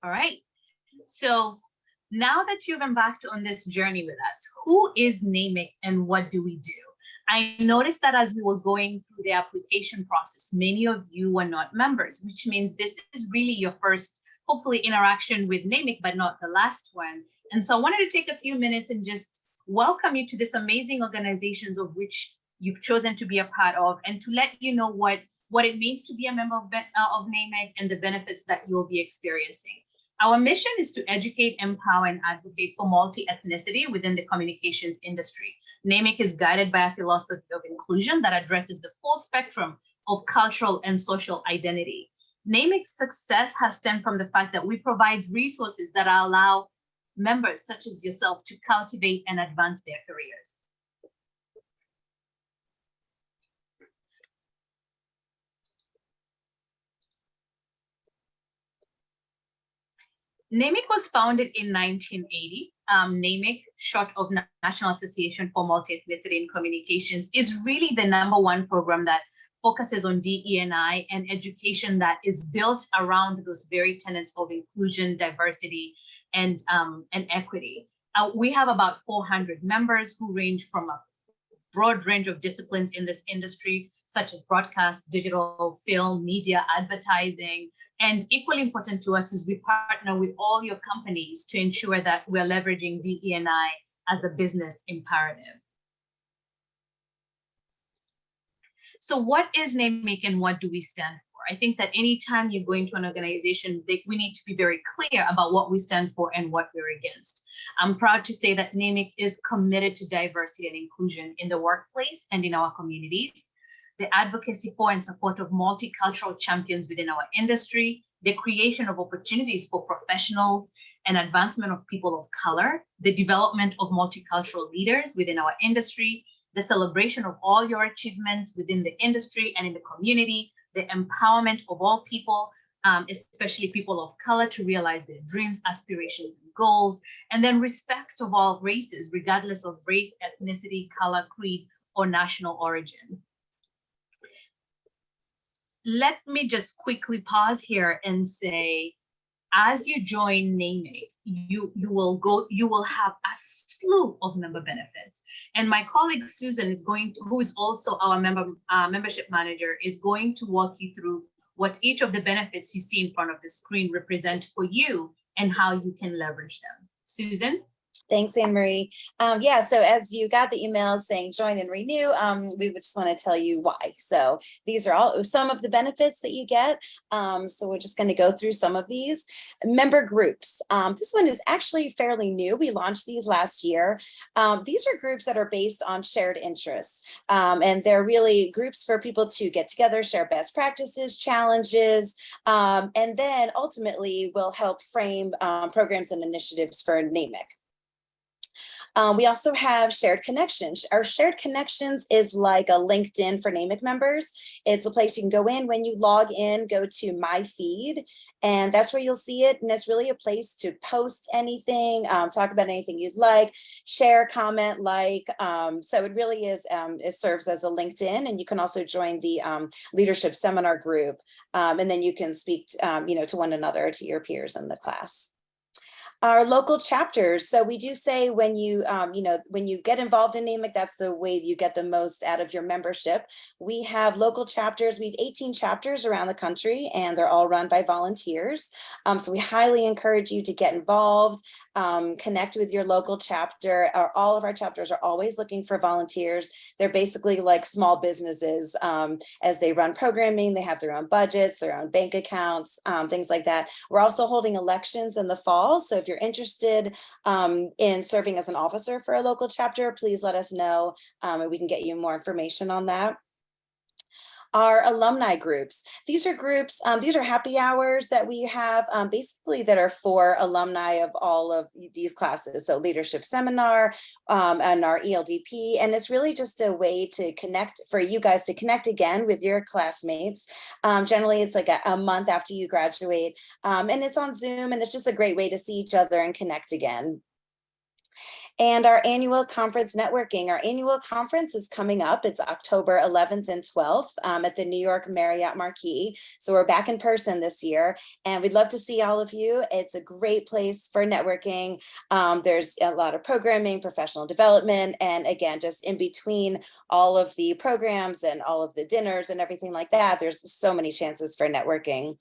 All right. So now that you've embarked on this journey with us, who is NAMIC and what do we do? I noticed that as we were going through the application process, many of you were not members, which means this is really your first, hopefully, interaction with NAMIC, but not the last one. And so I wanted to take a few minutes and just welcome you to this amazing organizations of which you've chosen to be a part of, and to let you know what it means to be a member of NAMIC and the benefits that you'll be experiencing. Our mission is to educate, empower, and advocate for multi-ethnicity within the communications industry. NAMIC is guided by a philosophy of inclusion that addresses the full spectrum of cultural and social identity. NAMIC's success has stemmed from the fact that we provide resources that allow members such as yourself to cultivate and advance their careers. NAMIC was founded in 1980. NAMIC, short of National Association for Multi-Ethnicity in Communications, is really the #1 program that focuses on DE&I and education that is built around those very tenets of inclusion, diversity, and equity. We have about 400 members who range from a broad range of disciplines in this industry, such as broadcast, digital, film, media, advertising. And equally important to us is we partner with all your companies to ensure that we're leveraging DE&I as a business imperative. So what is NAMIC and what do we stand for? I think that anytime you go into an organization, we need to be very clear about what we stand for and what we're against. I'm proud to say that NAMIC is committed to diversity and inclusion in the workplace and in our communities, the advocacy for and support of multicultural champions within our industry, the creation of opportunities for professionals and advancement of people of color, the development of multicultural leaders within our industry, the celebration of all your achievements within the industry and in the community, the empowerment of all people, especially people of color, to realize their dreams, aspirations, and goals, and then respect of all races, regardless of race, ethnicity, color, creed, or national origin. Let me just quickly pause here and say, as you join NAMIC, you will have a slew of member benefits. And my colleague Susan who is also our membership manager, is going to walk you through what each of the benefits you see in front of the screen represent for you and how you can leverage them. Susan? Thanks, Anne Marie. Yeah, so as you got the emails saying join and renew, we would just want to tell you why. So these are all some of the benefits that you get. So we're just going to go through some of these. Member groups. This one is actually fairly new. We launched these last year. These are groups that are based on shared interests. And they're really groups for people to get together, share best practices, challenges, and then ultimately will help frame programs and initiatives for NAMIC. We also have shared connections. Our shared connections is like a LinkedIn for NAMIC members. It's a place you can go in when you log in, go to my feed, and that's where you'll see it. And it's really a place to post anything, talk about anything you'd like, share, comment, like. So it really is, it serves as a LinkedIn, and you can also join the leadership seminar group. And then you can speak, to one another, to your peers in the class. Our local chapters. So we do say when you, when you get involved in NAMIC, that's the way you get the most out of your membership. We have local chapters. We have 18 chapters around the country, and they're all run by volunteers. So we highly encourage you to get involved, connect with your local chapter. All of our chapters are always looking for volunteers. They're basically like small businesses as they run programming. They have their own budgets, their own bank accounts, things like that. We're also holding elections in the fall. So if you're interested in serving as an officer for a local chapter, please let us know, and we can get you more information on that. Our alumni groups. These are groups, these are happy hours that we have basically that are for alumni of all of these classes. So leadership seminar and our ELDP. And it's really just a way to connect, for you guys to connect again with your classmates. Generally, it's like a month after you graduate, and it's on Zoom, and it's just a great way to see each other and connect again. And our annual conference networking. Our annual conference is coming up. It's October 11th and 12th at the New York Marriott Marquis. So we're back in person this year, and we'd love to see all of you. It's a great place for networking. There's a lot of programming, professional development, and again, just in between all of the programs and all of the dinners and everything like that, there's so many chances for networking.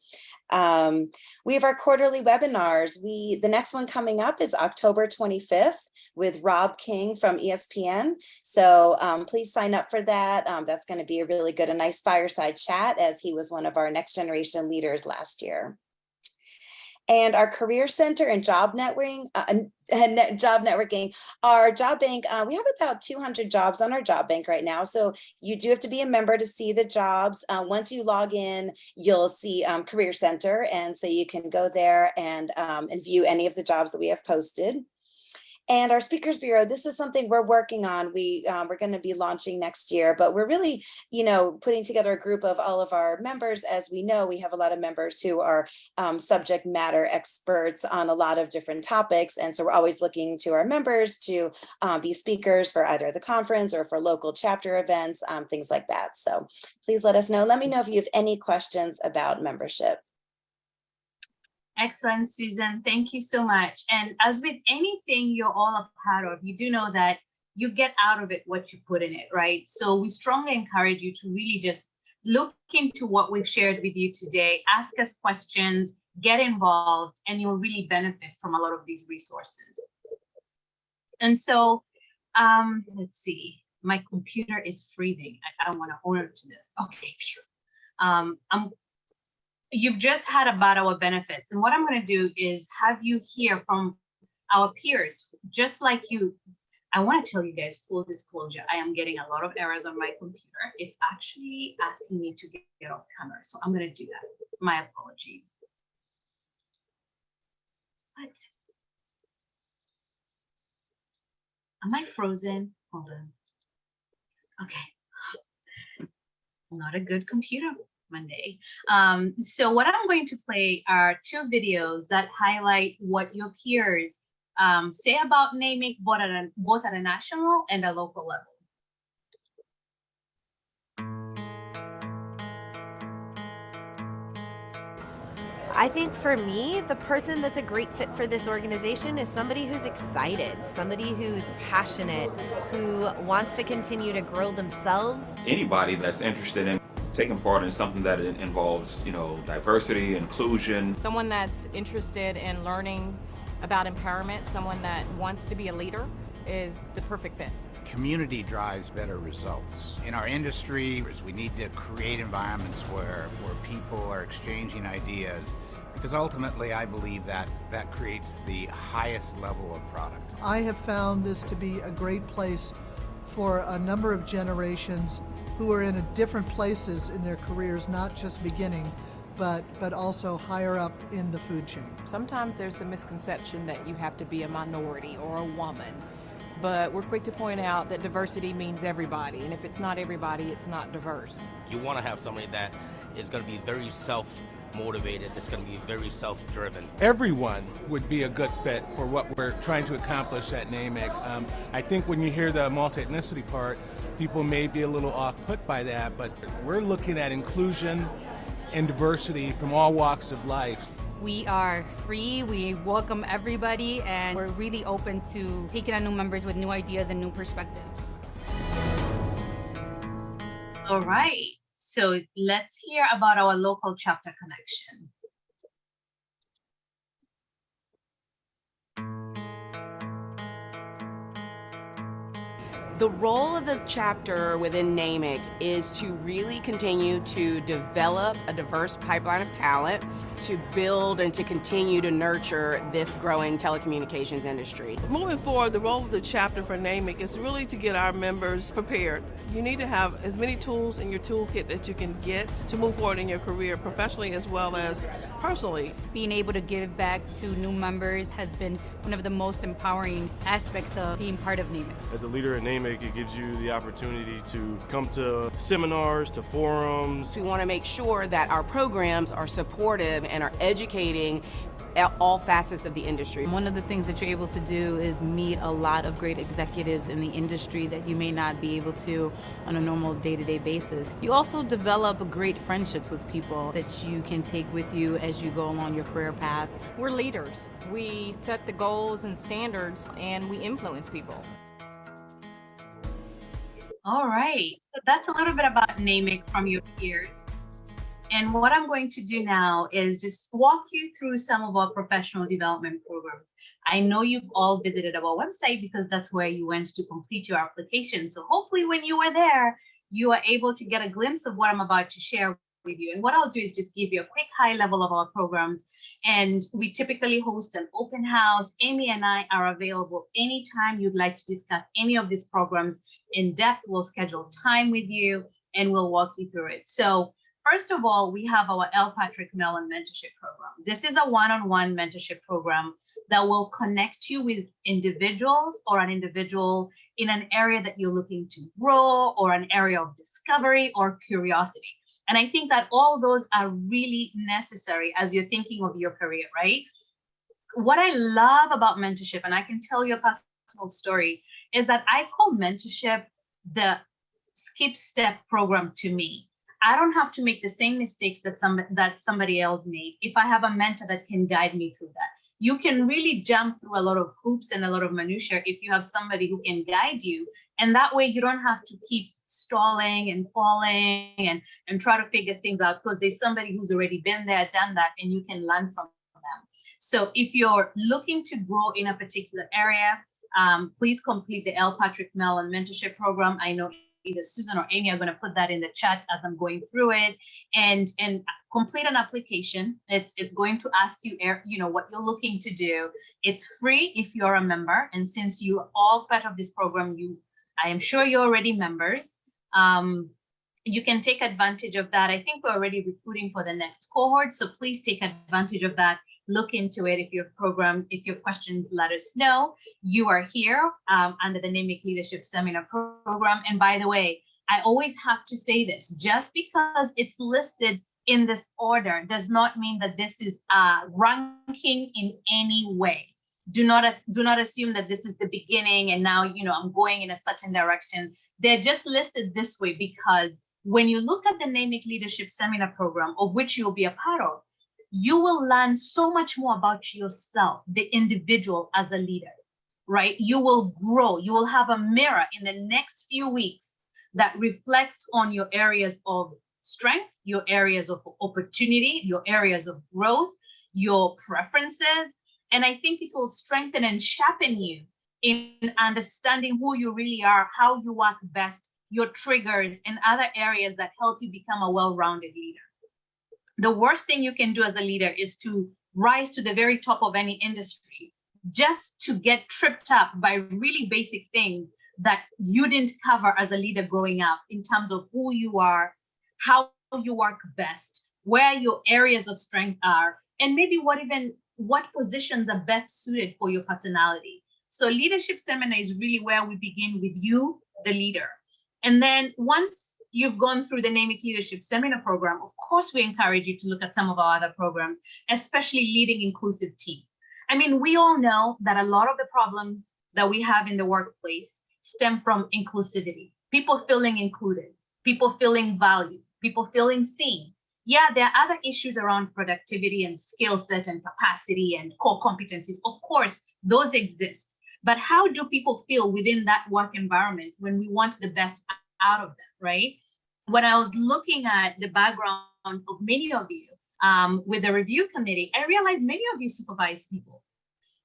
We have our quarterly webinars. The next one coming up is October 25th with Rob King from ESPN. So please sign up for that. That's going to be a really good, a nice fireside chat, as he was one of our next generation leaders last year. And our career center and job networking, our job bank, we have about 200 jobs on our job bank right now. So you do have to be a member to see the jobs. Once you log in, you'll see Career Center. And so you can go there and view any of the jobs that we have posted. And our Speakers Bureau, this is something we're working on. We're going to be launching next year, but we're really, putting together a group of all of our members. As we know, we have a lot of members who are subject matter experts on a lot of different topics. And so we're always looking to our members to be speakers for either the conference or for local chapter events, things like that. So please let us know. Let me know if you have any questions about membership. Excellent, Susan. Thank you so much. And as with anything you're all a part of, you do know that you get out of it what you put in it, right? So we strongly encourage you to really just look into what we've shared with you today, ask us questions, get involved, and you'll really benefit from a lot of these resources. And so let's see, my computer is freezing. I want to hold on to this. Okay, phew. You've just had about our benefits. And what I'm going to do is have you hear from our peers, just like you. I want to tell you guys, full disclosure, I am getting a lot of errors on my computer. It's actually asking me to get off camera. So I'm going to do that. My apologies. What? Am I frozen? Hold on. Okay. Not a good computer Monday. So what I'm going to play are 2 videos that highlight what your peers say about NAMIC, both at a national and a local level. I think for me, the person that's a great fit for this organization is somebody who's excited, somebody who's passionate, who wants to continue to grow themselves. Anybody that's interested in taking part in something that involves, diversity, inclusion. Someone that's interested in learning about empowerment, someone that wants to be a leader is the perfect fit. Community drives better results. In our industry, we need to create environments where people are exchanging ideas, because ultimately I believe that creates the highest level of product. I have found this to be a great place for a number of generations who are in different places in their careers, not just beginning, but also higher up in the food chain. Sometimes there's the misconception that you have to be a minority or a woman, but we're quick to point out that diversity means everybody, and if it's not everybody, it's not diverse. You want to have somebody that is going to be very self-motivated, that's going to be very self-driven. Everyone would be a good fit for what we're trying to accomplish at NAMIC. I think when you hear the multi-ethnicity part, people may be a little off-put by that, but we're looking at inclusion and diversity from all walks of life. We are free, we welcome everybody, and we're really open to taking on new members with new ideas and new perspectives. All right, so let's hear about our local chapter connection. The role of the chapter within NAMIC is to really continue to develop a diverse pipeline of talent, to build and to continue to nurture this growing telecommunications industry. Moving forward, the role of the chapter for NAMIC is really to get our members prepared. You need to have as many tools in your toolkit that you can get to move forward in your career professionally as well as personally. Being able to give back to new members has been one of the most empowering aspects of being part of NAMIC. As a leader at NAMIC, it gives you the opportunity to come to seminars, to forums. We want to make sure that our programs are supportive and are educating all facets of the industry. One of the things that you're able to do is meet a lot of great executives in the industry that you may not be able to on a normal day-to-day basis. You also develop great friendships with people that you can take with you as you go along your career path. We're leaders. We set the goals and standards, and we influence people. All right, so that's a little bit about NAMIC from your peers. And what I'm going to do now is just walk you through some of our professional development programs. I know you've all visited our website because that's where you went to complete your application. So hopefully when you were there, you are able to get a glimpse of what I'm about to share with you. And what I'll do is just give you a quick high level of our programs. And we typically host an open house. Amy and I are available anytime you'd like to discuss any of these programs in depth. We'll schedule time with you and we'll walk you through it. So first of all, we have our L. Patrick Mellon Mentorship Program. This is a one-on-one mentorship program that will connect you with individuals or an individual in an area that you're looking to grow or an area of discovery or curiosity. And I think that all those are really necessary as you're thinking of your career, right? What I love about mentorship, and I can tell you a personal story, is that I call mentorship the skip step program to me. I don't have to make the same mistakes that somebody else made if I have a mentor that can guide me through that. You can really jump through a lot of hoops and a lot of minutiae if you have somebody who can guide you. And that way you don't have to keep stalling and falling and try to figure things out because there's somebody who's already been there, done that, and you can learn from them. So if you're looking to grow in a particular area, please complete the L. Patrick Mellon Mentorship Program. I know either Susan or Amy are going to put that in the chat as I'm going through it, and complete an application. It's going to ask you, what you're looking to do. It's free if you're a member, and since you are all part of this program, I am sure you're already members. You can take advantage of that. I think we're already recruiting for the next cohort, so please take advantage of that. Look into it. If your questions, let us know. You are here under the NAMIC Leadership Seminar Program. And by the way, I always have to say this, just because it's listed in this order does not mean that this is ranking in any way. Do not assume that this is the beginning and now, I'm going in a certain direction. They're just listed this way because when you look at the NAMIC Leadership Seminar Program, of which you'll be a part of, you will learn so much more about yourself, the individual as a leader, right? You will grow. You will have a mirror in the next few weeks that reflects on your areas of strength, your areas of opportunity, your areas of growth, your preferences. And I think it will strengthen and sharpen you in understanding who you really are, how you work best, your triggers, and other areas that help you become a well-rounded leader. The worst thing you can do as a leader is to rise to the very top of any industry just to get tripped up by really basic things that you didn't cover as a leader growing up in terms of who you are, how you work best, where your areas of strength are, and maybe what positions are best suited for your personality. So leadership seminar is really where we begin with you, the leader. And then once you've gone through the NAMIC Leadership Seminar Program, of course, we encourage you to look at some of our other programs, especially leading inclusive teams. I mean, we all know that a lot of the problems that we have in the workplace stem from inclusivity, people feeling included, people feeling valued, people feeling seen. Yeah, there are other issues around productivity and skill set and capacity and core competencies. Of course, those exist. But how do people feel within that work environment when we want the best out of them, right? When I was looking at the background of many of you with the review committee, I realized many of you supervise people.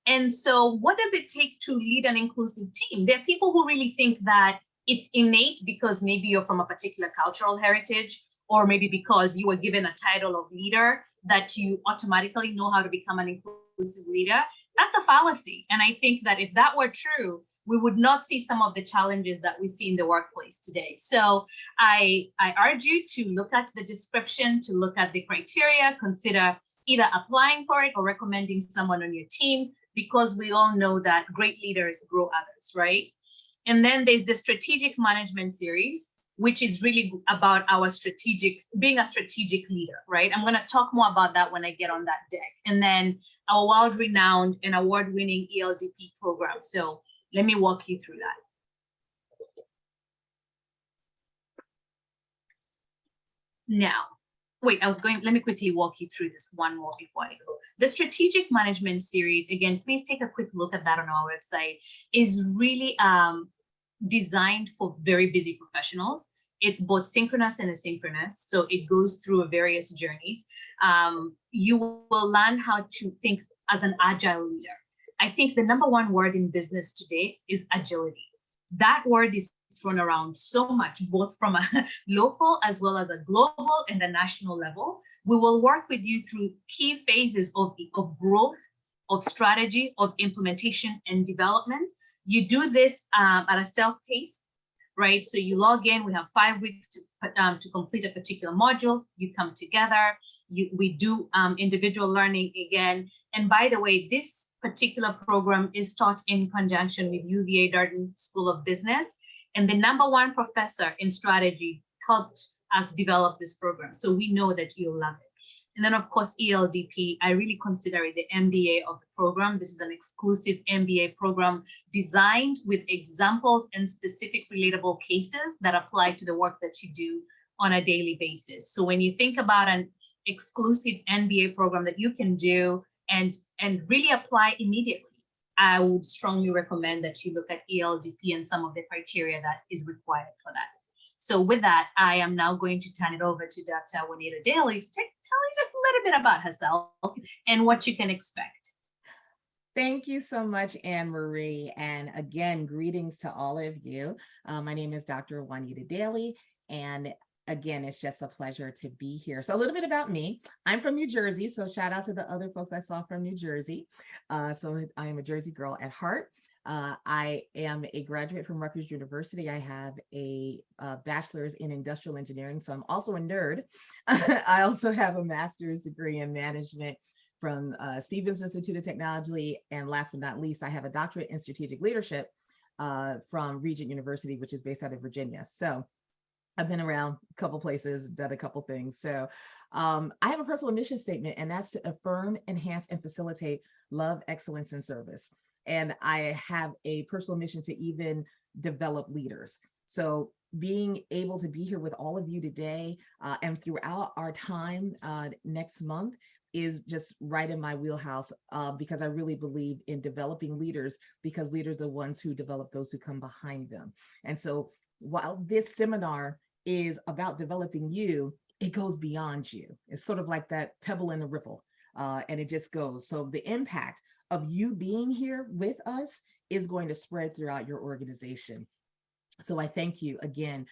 And so what does it take to lead an inclusive team? There are people who really think that it's innate because maybe you're from a particular cultural heritage, or maybe because you were given a title of leader that you automatically know how to become an inclusive leader. That's a fallacy. And I think that if that were true, we would not see some of the challenges that we see in the workplace today. So I urge you to look at the description, to look at the criteria, consider either applying for it or recommending someone on your team, because we all know that great leaders grow others, right? And then there's the strategic management series, which is really about our being a strategic leader, right? I'm going to talk more about that when I get on that deck. And then our world-renowned and award-winning ELDP program. So let me walk you through that. Now, wait, let me quickly walk you through this one more before I go. The strategic management series, again, please take a quick look at that on our website, is really designed for very busy professionals. It's both synchronous and asynchronous, so it goes through various journeys. You will learn how to think as an agile leader. I think the number one word in business today is agility. That word is thrown around so much, both from a local as well as a global and a national level. We will work with you through key phases of growth, of strategy, of implementation and development. You do this at a self-paced, right? So you log in, we have 5 weeks to complete a particular module. You come together, we do individual learning again. And by the way, this particular program is taught in conjunction with UVA Darden School of Business. And the #1 professor in strategy helped us develop this program. So we know that you'll love it. And then of course, ELDP, I really consider it the MBA of the program. This is an exclusive MBA program designed with examples and specific relatable cases that apply to the work that you do on a daily basis. So when you think about an exclusive MBA program that you can do and really apply immediately, I would strongly recommend that you look at ELDP and some of the criteria that is required for that. So with that, I am now going to turn it over to Dr. Juanita Daly to tell you just a little bit about herself and what you can expect. Thank you so much, Anne Marie. And again, greetings to all of you. My name is Dr. Juanita Daly, and again, it's just a pleasure to be here. So a little bit about me. I'm from New Jersey, so shout out to the other folks I saw from New Jersey. So I am a Jersey girl at heart. I am a graduate from Rutgers University. I have a bachelor's in industrial engineering, so I'm also a nerd. I also have a master's degree in management from Stevens Institute of Technology. And last but not least, I have a doctorate in strategic leadership from Regent University, which is based out of Virginia. So I've been around a couple places, done a couple things. So I have a personal mission statement, and that's to affirm, enhance, and facilitate love, excellence, and service. And I have a personal mission to even develop leaders. So being able to be here with all of you today and throughout our time next month is just right in my wheelhouse because I really believe in developing leaders, because leaders are the ones who develop those who come behind them. And so while this seminar is about developing you, it goes beyond you. It's sort of like that pebble in a ripple, and it just goes. So the impact of you being here with us is going to spread throughout your organization. So I thank you again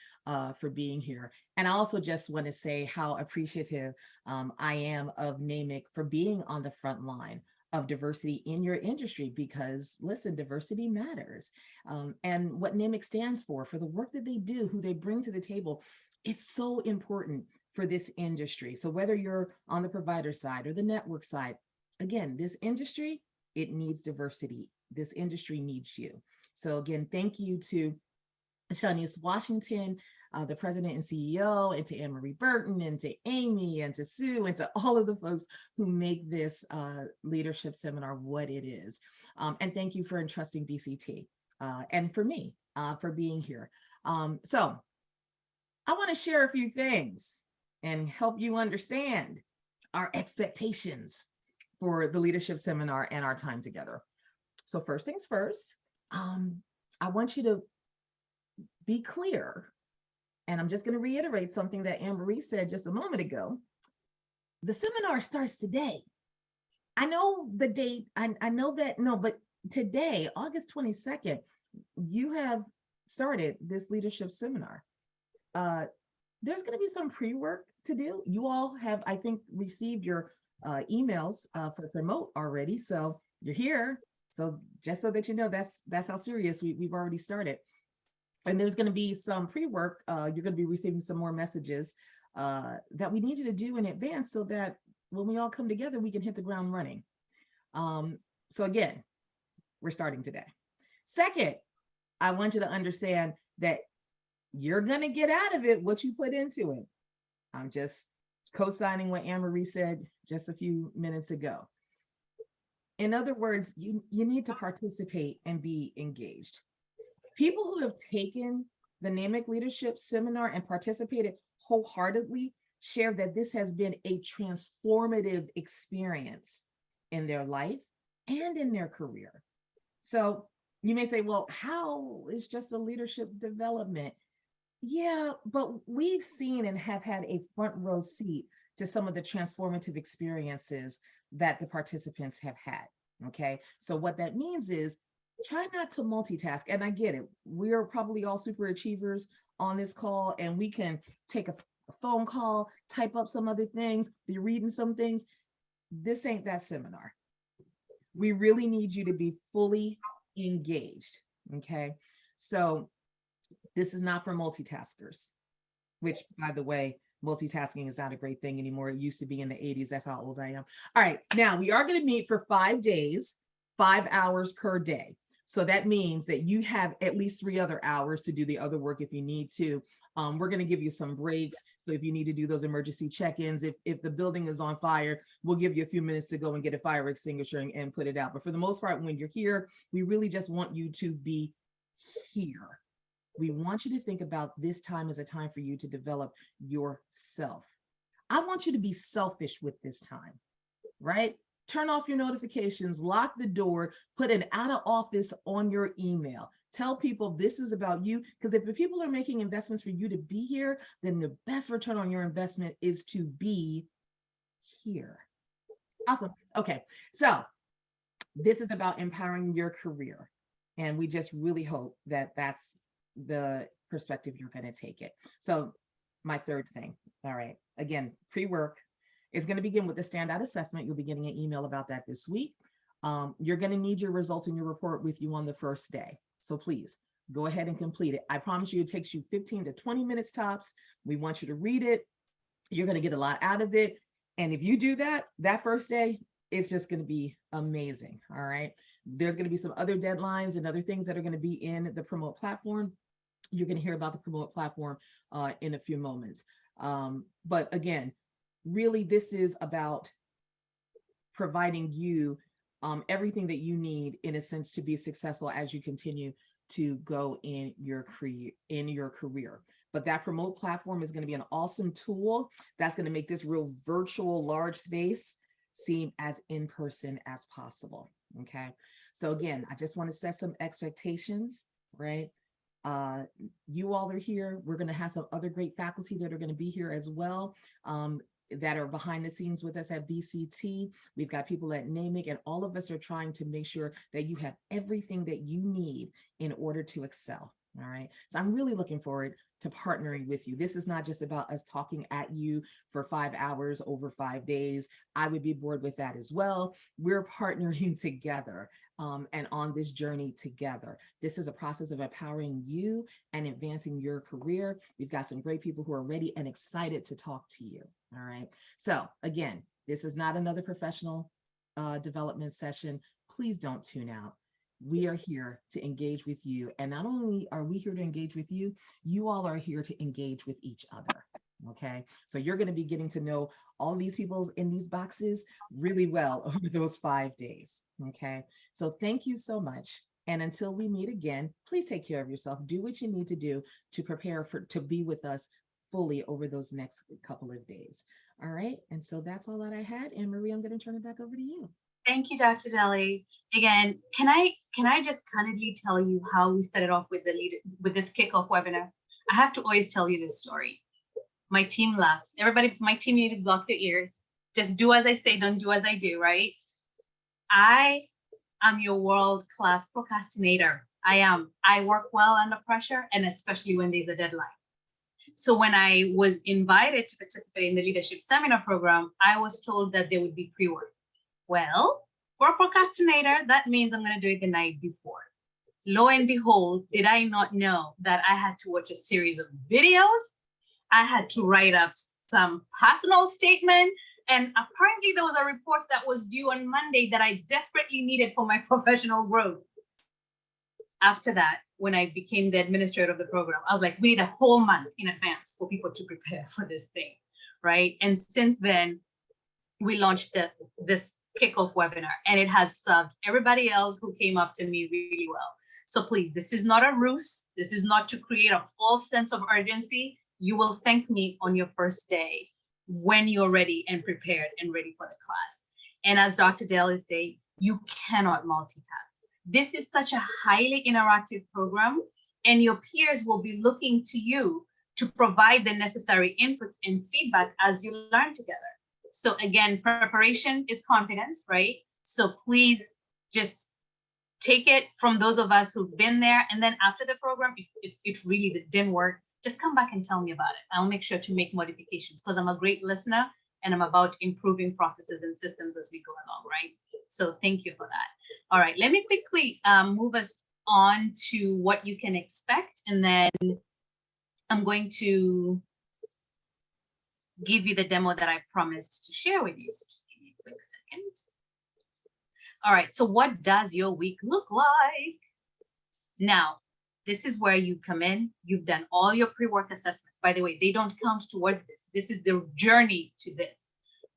for being here. And I also just want to say how appreciative I am of NAMIC for being on the front line of diversity in your industry, because listen, diversity matters. And what NAMIC stands for the work that they do, who they bring to the table, it's so important for this industry. So whether you're on the provider side or the network side, again, this industry, it needs diversity. This industry needs you. So again, thank you to Shanice Washington, the president and CEO, and to Anne Marie Burton, and to Amy, and to Sue, and to all of the folks who make this leadership seminar what it is. And thank you for entrusting BCT and for me for being here. So I want to share a few things and help you understand our expectations for the leadership seminar and our time together. So first things first, I want you to be clear, and I'm just going to reiterate something that Anne Marie said just a moment ago. The seminar starts today. I know the date, I know that, no, but today, August 22nd, you have started this leadership seminar. There's going to be some pre-work to do. You all have, I think, received your emails for promote already, so you're here. So just so that you know, that's how serious we've already started. And there's going to be some pre-work. You're going to be receiving some more messages that we need you to do in advance so that when we all come together, we can hit the ground running. So again, we're starting today. Second, I want you to understand that you're going to get out of it what you put into it. I'm just co-signing what Anne Marie said just a few minutes ago. In other words, you need to participate and be engaged. People who have taken the NAMIC Leadership Seminar and participated wholeheartedly share that this has been a transformative experience in their life and in their career. So you may say, well, how is just a leadership development? Yeah, but we've seen and have had a front row seat to some of the transformative experiences that the participants have had, okay? So what that means is try not to multitask. And I get it. We're probably all super achievers on this call, and we can take a phone call, type up some other things, be reading some things. This ain't that seminar. We really need you to be fully engaged, okay? So this is not for multitaskers, which, by the way, multitasking is not a great thing anymore. It used to be in the 80s. That's how old I am. All right, now we are going to meet for 5 days, 5 hours per day. So that means that you have at least 3 other hours to do the other work if you need to. We're going to give you some breaks. So if you need to do those emergency check-ins, if the building is on fire, we'll give you a few minutes to go and get a fire extinguisher and put it out. But for the most part, when you're here, we really just want you to be here. We want you to think about this time as a time for you to develop yourself. I want you to be selfish with this time, right? Turn off your notifications, lock the door, put an out of office on your email. Tell people this is about you, because if the people are making investments for you to be here, then the best return on your investment is to be here. Awesome. Okay, so this is about empowering your career. And we just really hope that that's the perspective you're going to take it. So my third thing, all right, again, pre-work is going to begin with the Standout Assessment. You'll be getting an email about that this week. You're going to need your results and your report with you on the first day. So please go ahead and complete it. I promise you it takes you 15 to 20 minutes tops. We want you to read it. You're going to get a lot out of it. And if you do that, that first day, it's just going to be amazing. All right. There's going to be some other deadlines and other things that are going to be in the Promote platform. You're going to hear about the Promote platform in a few moments. But again, really, this is about providing you everything that you need, in a sense, to be successful as you continue to go in your career. But that Promote platform is going to be an awesome tool that's going to make this real virtual large space seem as in-person as possible. Okay. So again, I just want to set some expectations, right? You all are here. We're going to have some other great faculty that are going to be here as well, that are behind the scenes with us at BCT. We've got people at NAMIC, and all of us are trying to make sure that you have everything that you need in order to excel. All right. So I'm really looking forward to partnering with you. This is not just about us talking at you for 5 hours over 5 days. I would be bored with that as well. We're partnering together and on this journey together. This is a process of empowering you and advancing your career. We've got some great people who are ready and excited to talk to you. All right. So again, this is not another professional development session. Please don't tune out. We are here to engage with you. And not only are we here to engage with you, you all are here to engage with each other. Okay. So you're going to be getting to know all these people in these boxes really well over those 5 days. Okay. So thank you so much. And until we meet again, please take care of yourself. Do what you need to do to prepare to be with us fully over those next couple of days. All right. And so that's all that I had. And Marie, I'm going to turn it back over to you. Thank you, Dr. Daly. Again, can I just candidly tell you how we started off with this kickoff webinar? I have to always tell you this story. My team laughs. Everybody, my team, you need to block your ears. Just do as I say, don't do as I do, right? I am your world-class procrastinator. I am. I work well under pressure, and especially when there's a deadline. So when I was invited to participate in the Leadership Seminar Program, I was told that there would be pre-work. Well, for a procrastinator, that means I'm going to do it the night before. Lo and behold, did I not know that I had to watch a series of videos? I had to write up some personal statement. And apparently there was a report that was due on Monday that I desperately needed for my professional growth. After that, when I became the administrator of the program, I was like, we need a whole month in advance for people to prepare for this thing, right? And since then, we launched this kickoff webinar, and it has served everybody else who came up to me really well. So please, this is not a ruse. This is not to create a false sense of urgency. You will thank me on your first day when you're ready and prepared and ready for the class. And as Dr. Daly said, you cannot multitask. This is such a highly interactive program, and your peers will be looking to you to provide the necessary inputs and feedback as you learn together. So again, preparation is confidence, right? So please just take it from those of us who've been there. And then after the program, if it really didn't work, just come back and tell me about it. I'll make sure to make modifications because I'm a great listener and I'm about improving processes and systems as we go along, right? So thank you for that. All right, let me quickly move us on to what you can expect. And then I'm going to give you the demo that I promised to share with you. So just give me a quick second. All right, so what does your week look like? Now, this is where you come in. You've done all your pre-work assessments. By the way, they don't count towards this. This is the journey to this.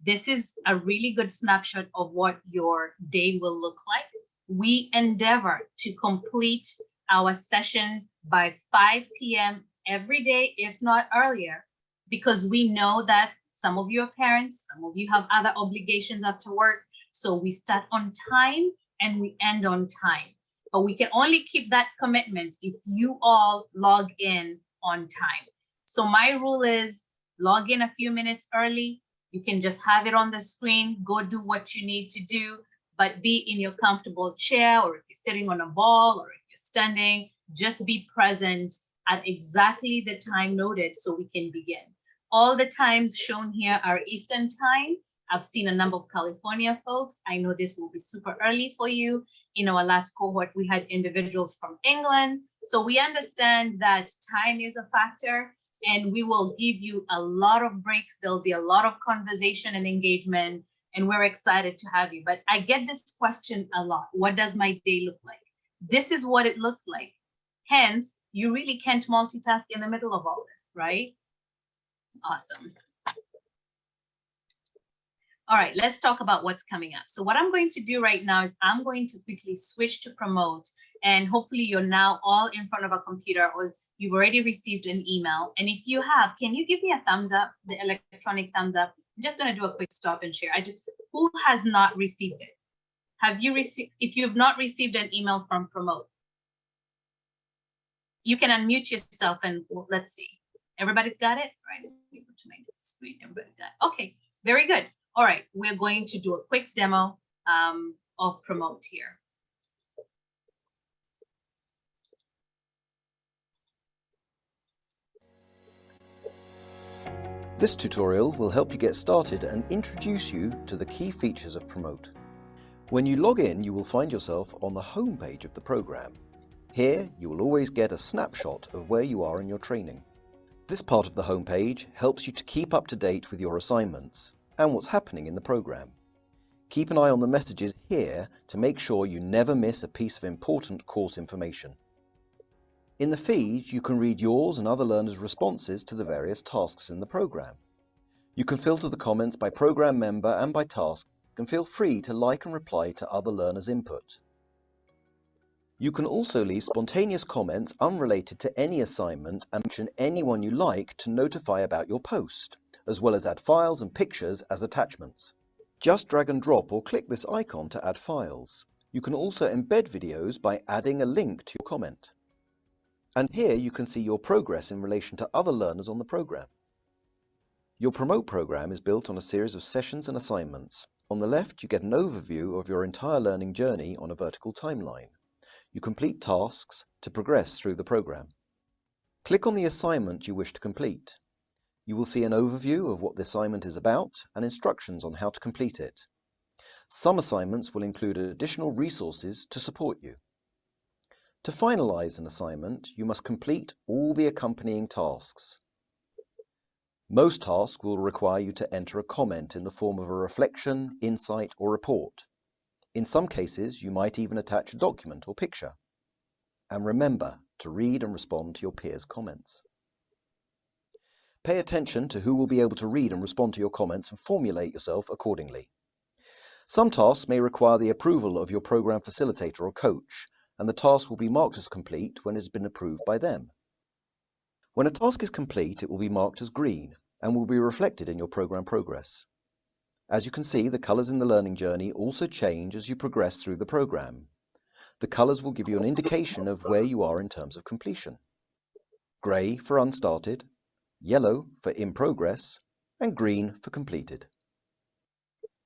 This is a really good snapshot of what your day will look like. We endeavor to complete our session by 5 p.m. every day, if not earlier, because we know that some of you are parents, some of you have other obligations after work. So we start on time and we end on time. But we can only keep that commitment if you all log in on time. So my rule is log in a few minutes early. You can just have it on the screen, go do what you need to do, but be in your comfortable chair, or if you're sitting on a ball, or if you're standing, just be present at exactly the time noted so we can begin. All the times shown here are Eastern time. I've seen a number of California folks. I know this will be super early for you. In our last cohort, we had individuals from England. So we understand that time is a factor, and we will give you a lot of breaks. There'll be a lot of conversation and engagement, and we're excited to have you. But I get this question a lot. What does my day look like? This is what it looks like. Hence, you really can't multitask in the middle of all this, right? Awesome. All right, let's talk about what's coming up. So what I'm going to do right now is I'm going to quickly switch to promote, and hopefully you're now all in front of a computer, or you've already received an email. And if you have, can you give me a thumbs up, the electronic thumbs up? I'm just going to do a quick stop and share. Who has not received it? Have you received? If you have not received an email from promote, you can unmute yourself and let's see. Everybody's got it? All right, let me go to my screen. Everybody got it. Okay, very good. All right, we're going to do a quick demo of promote here. This tutorial will help you get started and introduce you to the key features of Promote. When you log in, you will find yourself on the home page of the program. Here, you will always get a snapshot of where you are in your training. This part of the home page helps you to keep up to date with your assignments and what's happening in the program. Keep an eye on the messages here to make sure you never miss a piece of important course information. In the feed, you can read yours and other learners' responses to the various tasks in the program. You can filter the comments by program member and by task, and feel free to like and reply to other learners' input. You can also leave spontaneous comments unrelated to any assignment and mention anyone you like to notify about your post, as well as add files and pictures as attachments. Just drag and drop or click this icon to add files. You can also embed videos by adding a link to your comment. And here you can see your progress in relation to other learners on the program. Your Promote program is built on a series of sessions and assignments. On the left, you get an overview of your entire learning journey on a vertical timeline. You complete tasks to progress through the program. Click on the assignment you wish to complete. You will see an overview of what the assignment is about and instructions on how to complete it. Some assignments will include additional resources to support you. To finalize an assignment, you must complete all the accompanying tasks. Most tasks will require you to enter a comment in the form of a reflection, insight, or report. In some cases, you might even attach a document or picture. And remember to read and respond to your peers' comments. Pay attention to who will be able to read and respond to your comments and formulate yourself accordingly. Some tasks may require the approval of your program facilitator or coach, and the task will be marked as complete when it has been approved by them. When a task is complete, it will be marked as green and will be reflected in your program progress. As you can see, the colours in the learning journey also change as you progress through the program. The colours will give you an indication of where you are in terms of completion. Grey for unstarted, yellow for in progress, and green for completed.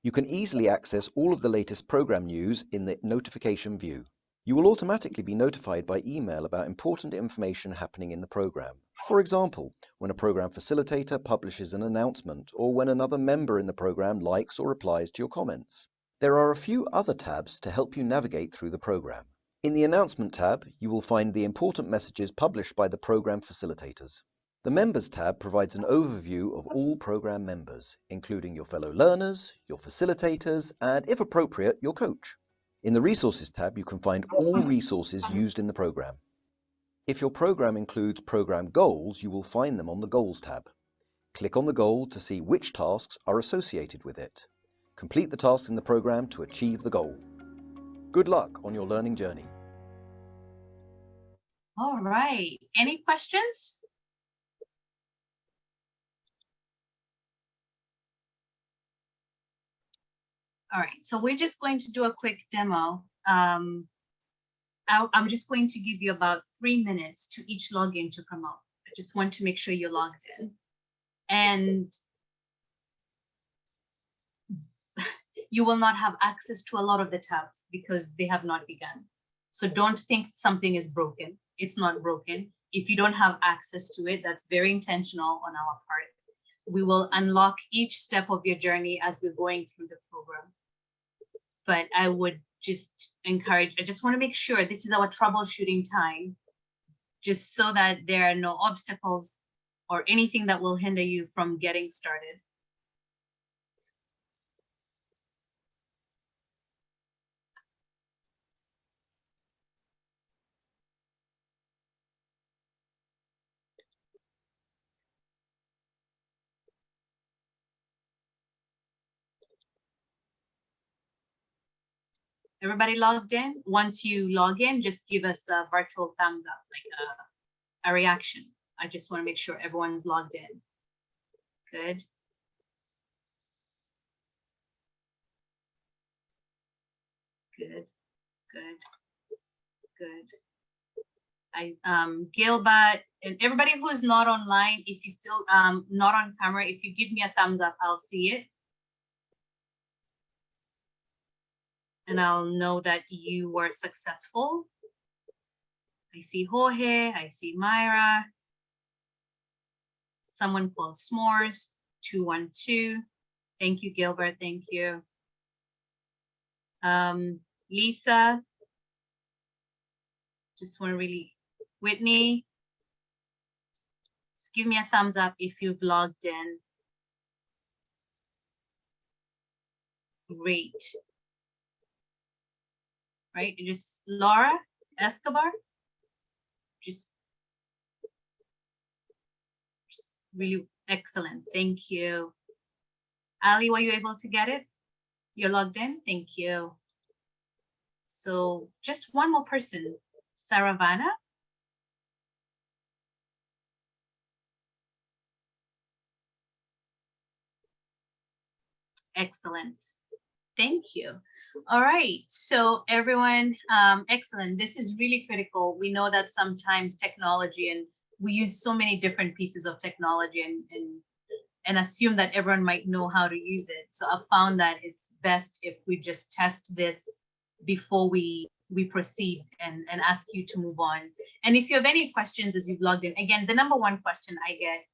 You can easily access all of the latest program news in the notification view. You will automatically be notified by email about important information happening in the program. For example, when a program facilitator publishes an announcement or when another member in the program likes or replies to your comments. There are a few other tabs to help you navigate through the program. In the Announcement tab, you will find the important messages published by the program facilitators. The Members tab provides an overview of all program members, including your fellow learners, your facilitators, and, if appropriate, your coach. In the Resources tab, you can find all resources used in the program. If your program includes program goals, you will find them on the Goals tab. Click on the goal to see which tasks are associated with it. Complete the tasks in the program to achieve the goal. Good luck on your learning journey. All right. Any questions? All right, so we're just going to do a quick demo. I'm just going to give you about 3 minutes to each log in to promote. I just want to make sure you're logged in. And you will not have access to a lot of the tabs because they have not begun. So don't think something is broken. It's not broken. If you don't have access to it, that's very intentional on our part. We will unlock each step of your journey as we're going through the program. But I would just encourage, I just want to make sure this is our troubleshooting time, just so that there are no obstacles or anything that will hinder you from getting started. Everybody logged in? Once you log in, just give us a virtual thumbs up, like a reaction. I just want to make sure everyone's logged in. Good. Good, good, good. Gilbert and everybody who's not online, if you still not on camera, if you give me a thumbs up, I'll see it. And I'll know that you were successful. I see Jorge, I see Myra. Someone called S'mores, 212. Thank you, Gilbert, thank you. Lisa, just want to really, Whitney, just give me a thumbs up if you've logged in. Great. Right, and just Laura Escobar, just really excellent. Thank you. Ali, were you able to get it? You're logged in. Thank you. So just one more person, Saravana. Excellent. Thank you. All right, so everyone, excellent. This is really critical. We know that sometimes technology, and we use so many different pieces of technology and assume that everyone might know how to use it. So I've found that it's best if we just test this before we proceed and ask you to move on. And if you have any questions as you've logged in, again, the number one question I get,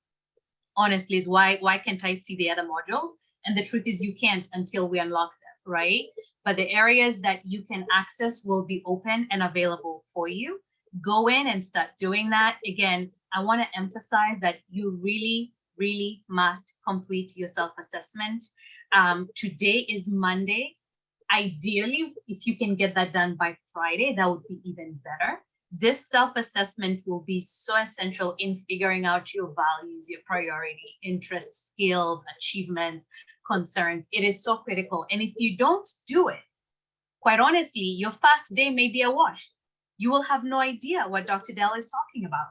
honestly, is why can't I see the other modules? And the truth is you can't until we unlock them, right? But the areas that you can access will be open and available for you. Go in and start doing that. Again, I want to emphasize that you really, really must complete your self-assessment. Today is Monday. Ideally, if you can get that done by Friday, that would be even better. This self-assessment will be so essential in figuring out your values, your priority, interests, skills, achievements, concerns. It is so critical. And if you don't do it, quite honestly, your first day may be a wash. You will have no idea what Dr. Daly is talking about.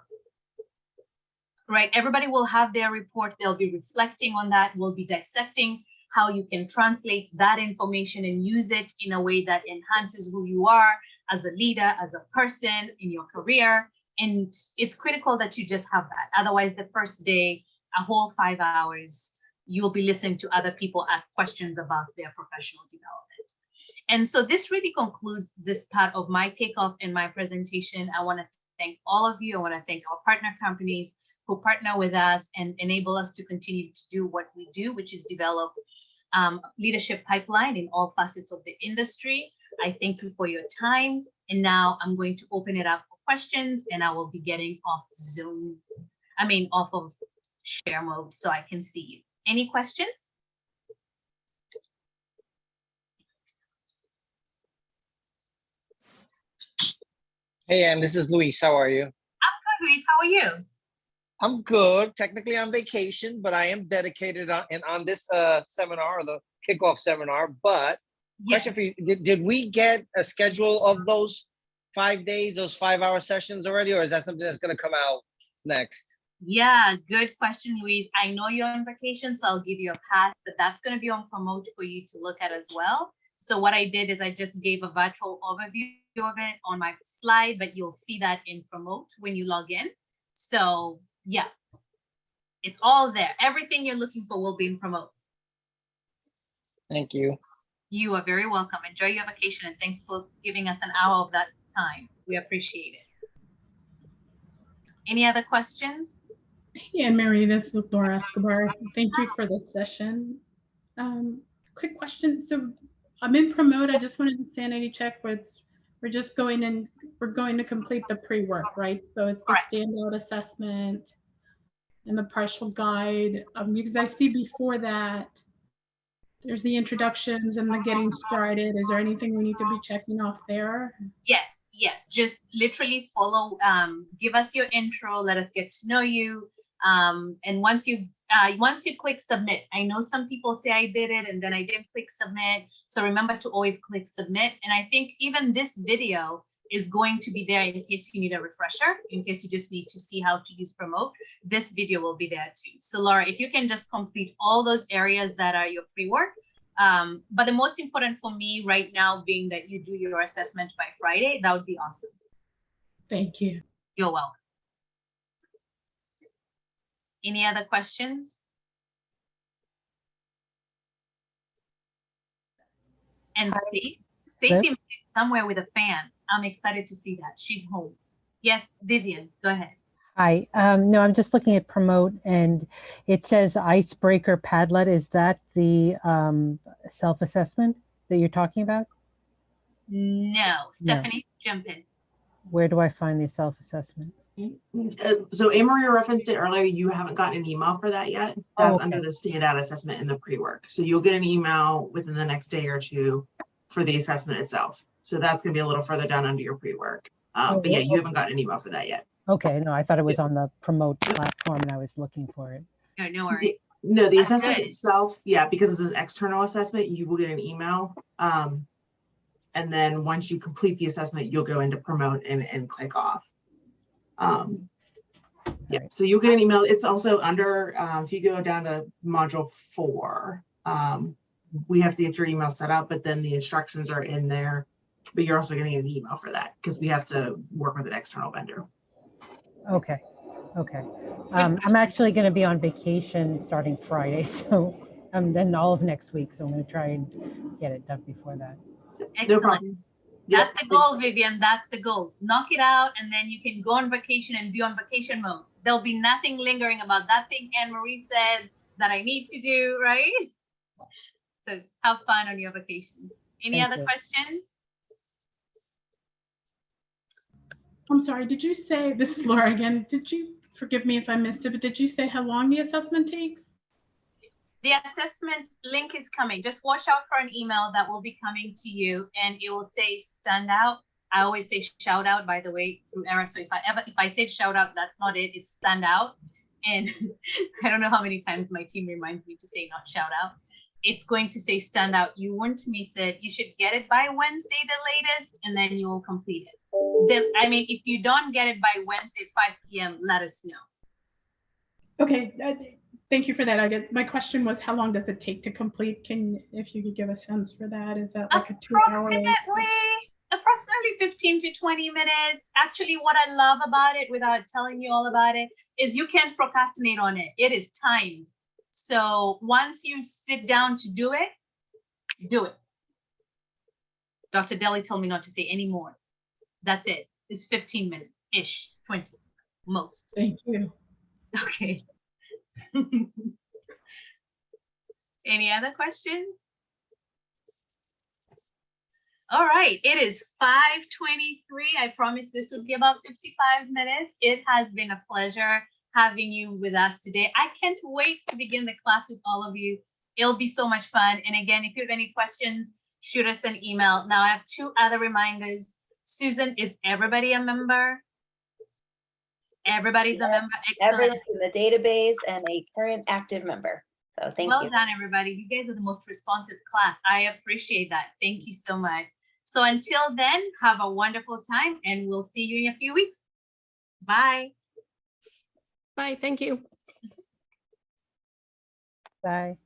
Right? Everybody will have their report. They'll be reflecting on that. We'll be dissecting how you can translate that information and use it in a way that enhances who you are as a leader, as a person in your career. And it's critical that you just have that. Otherwise, the first day, a whole 5 hours, you'll be listening to other people ask questions about their professional development. And so this really concludes this part of my kickoff and my presentation. I want to thank all of you. I want to thank our partner companies who partner with us and enable us to continue to do what we do, which is develop leadership pipeline in all facets of the industry. I thank you for your time. And now I'm going to open it up for questions, and I will be getting off Zoom. Off of share mode so I can see you. Any questions? Hey, Ann, this is Luis. How are you? I'm good, Luis. How are you? I'm good. Technically on vacation, but I am dedicated on this seminar, the kickoff seminar. But question for you, did we get a schedule of those 5 days, those 5-hour sessions already, or is that something that's going to come out next? Yeah, good question, Luis. I know you're on vacation, so I'll give you a pass, but that's going to be on Promote for you to look at as well. So what I did is I just gave a virtual overview of it on my slide, but you'll see that in Promote when you log in. So yeah, it's all there. Everything you're looking for will be in Promote. Thank you. You are very welcome. Enjoy your vacation, and thanks for giving us an hour of that time. We appreciate it. Any other questions? Hey, Anne-Marie, this is Laura Escobar. Thank you for this session. Quick question. So I'm in Promote. I just wanted to sanity check. We're just going and we're going to complete the pre-work, right? So it's the standout assessment and the partial guide. Because I see before that, there's the introductions and the getting started. Is there anything we need to be checking off there? Yes. Just literally follow, give us your intro, let us get to know you. And once you click submit, I know some people say I did it and then I didn't click submit. So remember to always click submit. And I think even this video is going to be there in case you need a refresher, in case you just need to see how to use Promote. This video will be there too. So Laura, if you can just complete all those areas that are your pre-work. But the most important for me right now being that you do your assessment by Friday, that would be awesome. Thank you. You're welcome. Any other questions? And Stacy is somewhere with a fan. I'm excited to see that. She's home. Yes, Vivian, go ahead. Hi. No, I'm just looking at Promote, and it says Icebreaker Padlet. Is that the self-assessment that you're talking about? No. Stephanie, jump in. Where do I find the self-assessment? So Anne-Marie referenced it earlier. You haven't gotten an email for that yet. That's under the standout assessment in the pre-work. So you'll get an email within the next day or two for the assessment itself. So that's going to be a little further down under your pre-work. But yeah, you haven't gotten an email for that yet. Okay, no, I thought it was on the Promote platform and I was looking for it. No worries. No, the assessment itself, yeah, because it's an external assessment, you will get an email. And then once you complete the assessment, you'll go into Promote and click off. Yeah, so you'll get an email. It's also under, if you go down to module 4, we have to get your email set up, but then the instructions are in there, but you're also getting an email for that because we have to work with an external vendor. Okay. I'm actually going to be on vacation starting Friday, so then all of next week. So I'm going to try and get it done before that. Excellent. No problem. That's the goal, Vivian. That's the goal. Knock it out, and then you can go on vacation and be on vacation mode. There'll be nothing lingering about that thing Anne-Marie said that I need to do, right? So have fun on your vacation. Any other questions? I'm sorry, did you say, this is Laura again, did you, forgive me if I missed it, but did you say how long the assessment takes? The assessment link is coming. Just watch out for an email that will be coming to you, and it will say Standout I always say shout out, by the way, through error. So if I say shout out, that's not it. It's stand out. And I don't know how many times my team reminds me to say not shout out. It's going to say stand out. You wouldn't miss it. You should get it by Wednesday, the latest, and then you will complete it. Then, I mean, if you don't get it by Wednesday, 5 p.m., let us know. Okay, thank you for that. My question was, how long does it take to complete? If you could give a sense for that, is that like a 2-hour? Approximately 15 to 20 minutes. Actually, what I love about it, without telling you all about it, is you can't procrastinate on it. It is timed. So once you sit down to do it, do it. Dr. Daly told me not to say any more. That's it. It's 15 minutes-ish, 20 most. Thank you. Okay. Any other questions? All right, it is 5:23. I promised this would be about 55 minutes. It has been a pleasure having you with us today. I can't wait to begin the class with all of you. It'll be so much fun. And again, if you have any questions, shoot us an email. Now, I have 2 other reminders. Susan, is everybody a member? Everybody's a member. Excellent. Everyone's in the database and a current active member. So thank you. Well done, everybody. You guys are the most responsive class. I appreciate that. Thank you so much. So until then, have a wonderful time, and we'll see you in a few weeks. Bye. Bye. Thank you. Bye.